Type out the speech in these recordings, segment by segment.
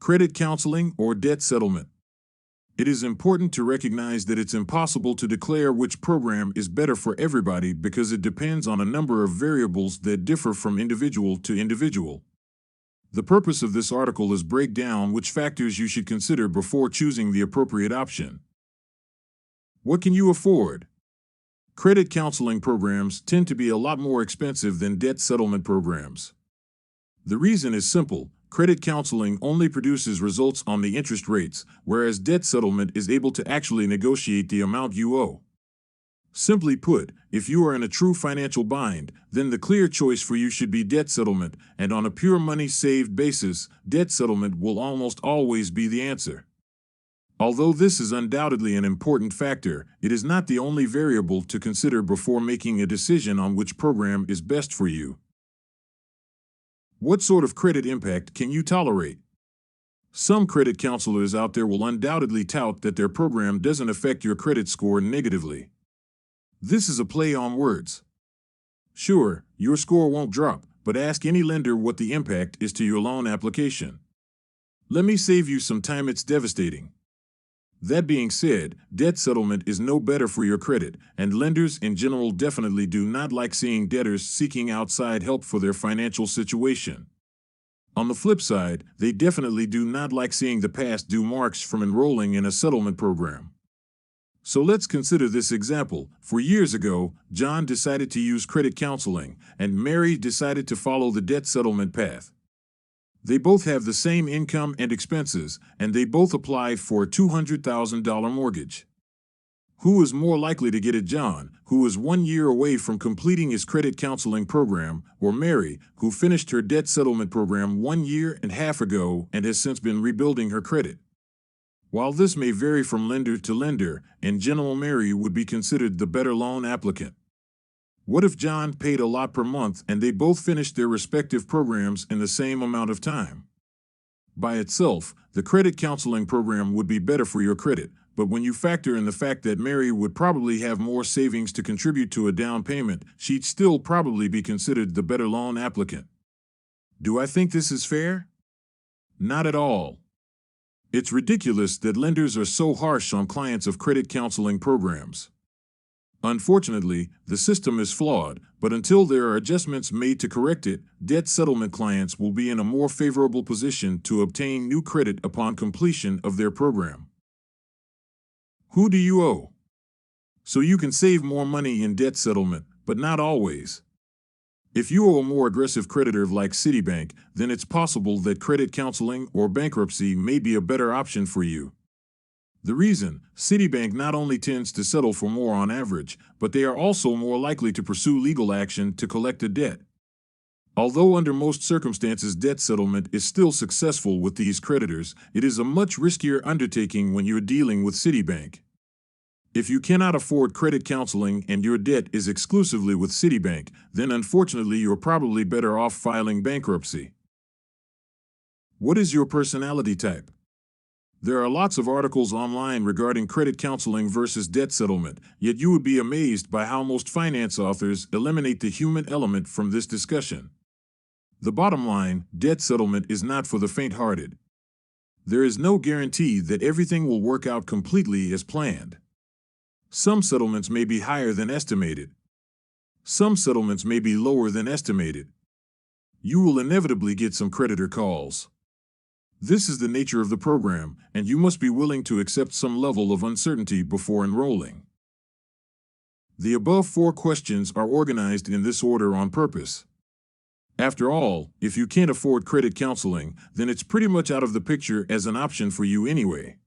Credit counseling or debt settlement. It is important to recognize that it's impossible to declare which program is better for everybody because it depends on a number of variables that differ from individual to individual. The purpose of this article is break down which factors you should consider before choosing the appropriate option. What can you afford? Credit counseling programs tend to be a lot more expensive than debt settlement programs. The reason is simple. Credit counseling only produces results on the interest rates, whereas debt settlement is able to actually negotiate the amount you owe. Simply put, if you are in a true financial bind, then the clear choice for you should be debt settlement, and on a pure money saved basis, debt settlement will almost always be the answer. Although this is undoubtedly an important factor, it is not the only variable to consider before making a decision on which program is best for you. What sort of credit impact can you tolerate? Some credit counselors out there will undoubtedly tout that their program doesn't affect your credit score negatively. This is a play on words. Sure, your score won't drop, but ask any lender what the impact is to your loan application. Let me save you some time. It's devastating. That being said, debt settlement is no better for your credit, and lenders in general definitely do not like seeing debtors seeking outside help for their financial situation. On the flip side, they definitely do not like seeing the past due marks from enrolling in a settlement program. So let's consider this example. For years ago, John decided to use credit counseling, and Mary decided to follow the debt settlement path. They both have the same income and expenses, and they both applied for a $200,000 mortgage. Who is more likely to get it, John, who is 1 year away from completing his credit counseling program, or Mary, who finished her debt settlement program 1.5 years ago and has since been rebuilding her credit? While this may vary from lender to lender, in general, Mary would be considered the better loan applicant. What if John paid a lot per month and they both finished their respective programs in the same amount of time? By itself, the credit counseling program would be better for your credit, but when you factor in the fact that Mary would probably have more savings to contribute to a down payment, she'd still probably be considered the better loan applicant. Do I think this is fair? Not at all. It's ridiculous that lenders are so harsh on clients of credit counseling programs. Unfortunately, the system is flawed, but until there are adjustments made to correct it, debt settlement clients will be in a more favorable position to obtain new credit upon completion of their program. Who do you owe? So you can save more money in debt settlement, but not always. If you owe a more aggressive creditor like Citibank, then it's possible that credit counseling or bankruptcy may be a better option for you. The reason, Citibank not only tends to settle for more on average, but they are also more likely to pursue legal action to collect a debt. Although under most circumstances debt settlement is still successful with these creditors, it is a much riskier undertaking when you're dealing with Citibank. If you cannot afford credit counseling and your debt is exclusively with Citibank, then unfortunately you're probably better off filing bankruptcy. What is your personality type? There are lots of articles online regarding credit counseling versus debt settlement, yet you would be amazed by how most finance authors eliminate the human element from this discussion. The bottom line, debt settlement is not for the faint-hearted. There is no guarantee that everything will work out completely as planned. Some settlements may be higher than estimated. Some settlements may be lower than estimated. You will inevitably get some creditor calls. This is the nature of the program, and you must be willing to accept some level of uncertainty before enrolling. The above 4 questions are organized in this order on purpose. After all, if you can't afford credit counseling, then it's pretty much out of the picture as an option for you anyway.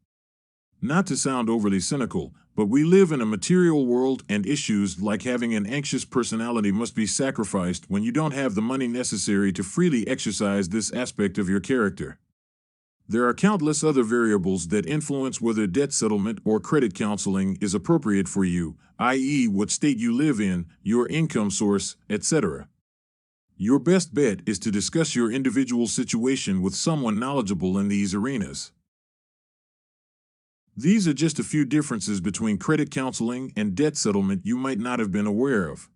Not to sound overly cynical, but we live in a material world, and issues like having an anxious personality must be sacrificed when you don't have the money necessary to freely exercise this aspect of your character. There are countless other variables that influence whether debt settlement or credit counseling is appropriate for you, i.e., what state you live in, your income source, etc. Your best bet is to discuss your individual situation with someone knowledgeable in these arenas. These are just a few differences between credit counseling and debt settlement you might not have been aware of.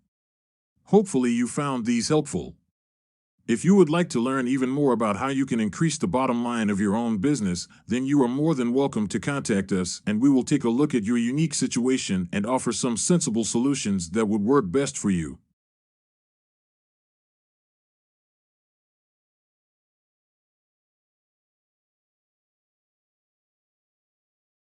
Hopefully you found these helpful. If you would like to learn even more about how you can increase the bottom line of your own business, then you are more than welcome to contact us, and we will take a look at your unique situation and offer some sensible solutions that would work best for you.